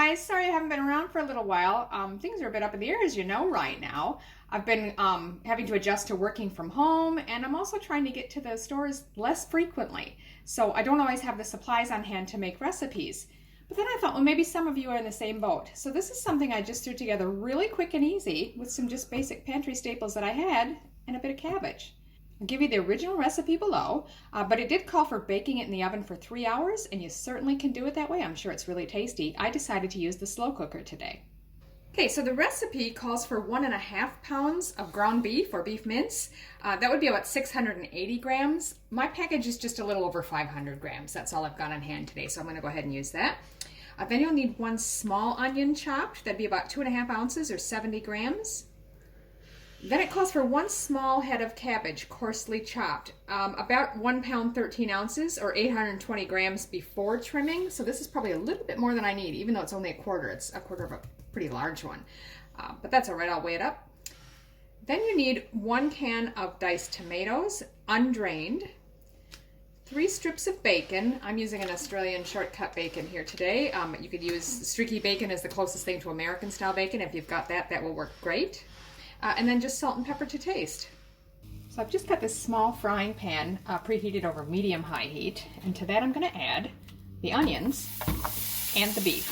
guys, sorry I haven't been around for a little while. Things are a bit up in the air, as you know, right now. I've been having to adjust to working from home, and I'm also trying to get to the stores less frequently. So I don't always have the supplies on hand to make recipes. But then I thought, well, maybe some of you are in the same boat. So this is something I just threw together really quick and easy with some just basic pantry staples that I had and a bit of cabbage. I'll give you the original recipe below, but it did call for baking it in the oven for 3 hours, and you certainly can do it that way. I'm sure it's really tasty. I decided to use the slow cooker today. Okay, so the recipe calls for 1.5 pounds of ground beef or beef mince. That would be about 680 grams. My package is just a little over 500 grams. That's all I've got on hand today, so I'm going to go ahead and use that. Then you'll need 1 small onion chopped. That'd be about 2.5 ounces or 70 grams. Then it calls for 1 small head of cabbage, coarsely chopped, about 1 pound 13 ounces or 820 grams before trimming. So this is probably a little bit more than I need, even though it's only a quarter. It's a quarter of a pretty large one, but that's all right. I'll weigh it up. Then you need 1 can of diced tomatoes, undrained, 3 strips of bacon. I'm using an Australian shortcut bacon here today. You could use streaky bacon as the closest thing to American style bacon. If you've got that, that will work great. And then just salt and pepper to taste. So I've just got this small frying pan preheated over medium-high heat, and to that I'm going to add the onions and the beef.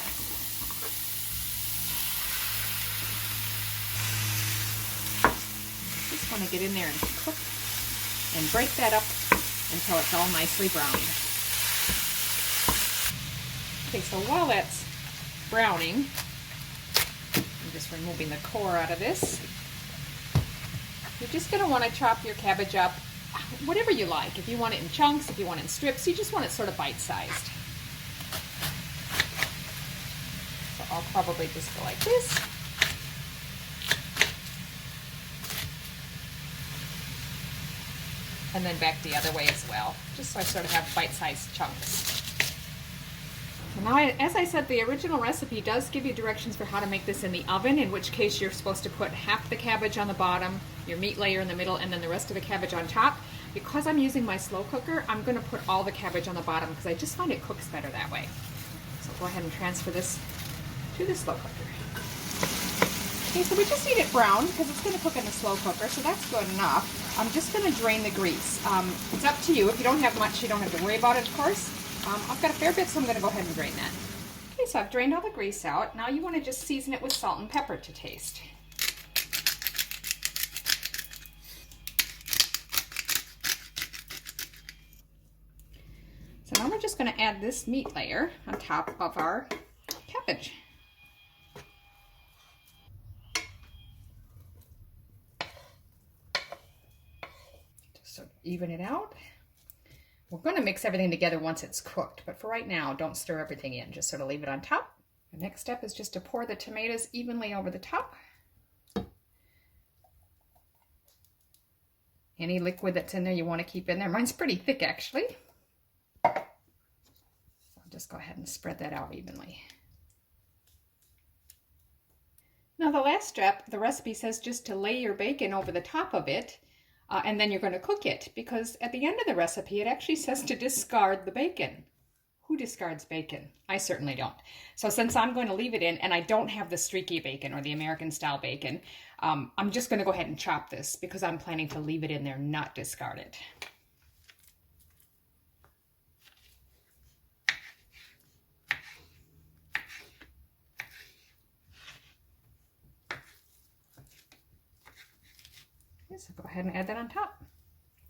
Just want to get in there and cook and break that up until it's all nicely browned. Okay, so while that's browning, I'm just removing the core out of this. You're just going to want to chop your cabbage up whatever you like. If you want it in chunks, if you want it in strips, you just want it sort of bite-sized. So I'll probably just go like this. And then back the other way as well, just so I sort of have bite-sized chunks. Now, as I said, the original recipe does give you directions for how to make this in the oven, in which case you're supposed to put half the cabbage on the bottom, your meat layer in the middle, and then the rest of the cabbage on top. Because I'm using my slow cooker, I'm going to put all the cabbage on the bottom because I just find it cooks better that way. So go ahead and transfer this to the slow cooker. Okay, so we just need it brown because it's going to cook in the slow cooker, so that's good enough. I'm just going to drain the grease. It's up to you. If you don't have much, you don't have to worry about it, of course. I've got a fair bit, so I'm going to go ahead and drain that. Okay, so I've drained all the grease out. Now you want to just season it with salt and pepper to taste. So now we're just going to add this meat layer on top of our cabbage. Just sort of even it out. We're going to mix everything together once it's cooked, but for right now, don't stir everything in. Just sort of leave it on top. The next step is just to pour the tomatoes evenly over the top. Any liquid that's in there you want to keep in there. Mine's pretty thick, actually. So I'll just go ahead and spread that out evenly. Now the last step, the recipe says just to lay your bacon over the top of it. And then you're going to cook it, because at the end of the recipe it actually says to discard the bacon. Who discards bacon? I certainly don't. So since I'm going to leave it in, and I don't have the streaky bacon or the American style bacon, I'm just going to go ahead and chop this because I'm planning to leave it in there, not discard it. So go ahead and add that on top.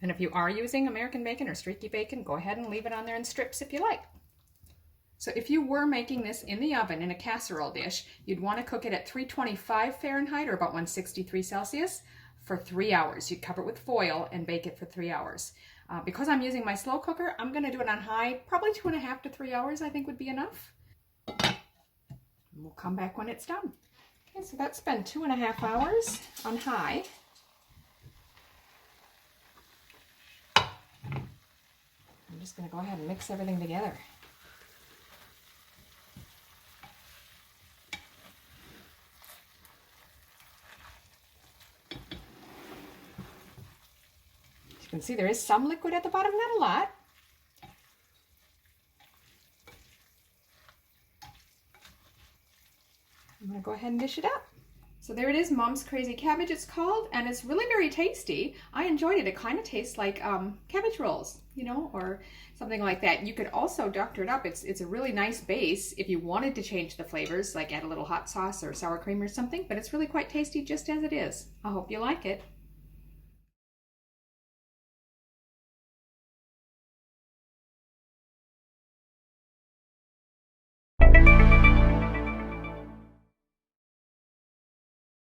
And if you are using American bacon or streaky bacon, go ahead and leave it on there in strips if you like. So if you were making this in the oven in a casserole dish, you'd want to cook it at 325 Fahrenheit or about 163 Celsius for 3 hours. You'd cover it with foil and bake it for 3 hours. Because I'm using my slow cooker, I'm going to do it on high. Probably 2.5 to 3 hours I think would be enough. And we'll come back when it's done. Okay, so that's been 2.5 hours on high. I'm just going to go ahead and mix everything together. As you can see, there is some liquid at the bottom, not a lot. I'm gonna go ahead and dish it up. So there it is, Mom's Crazy Cabbage it's called, and it's really very tasty. I enjoyed it. It kind of tastes like cabbage rolls, you know, or something like that. You could also doctor it up. It's a really nice base if you wanted to change the flavors, like add a little hot sauce or sour cream or something, but it's really quite tasty just as it is. I hope you like it.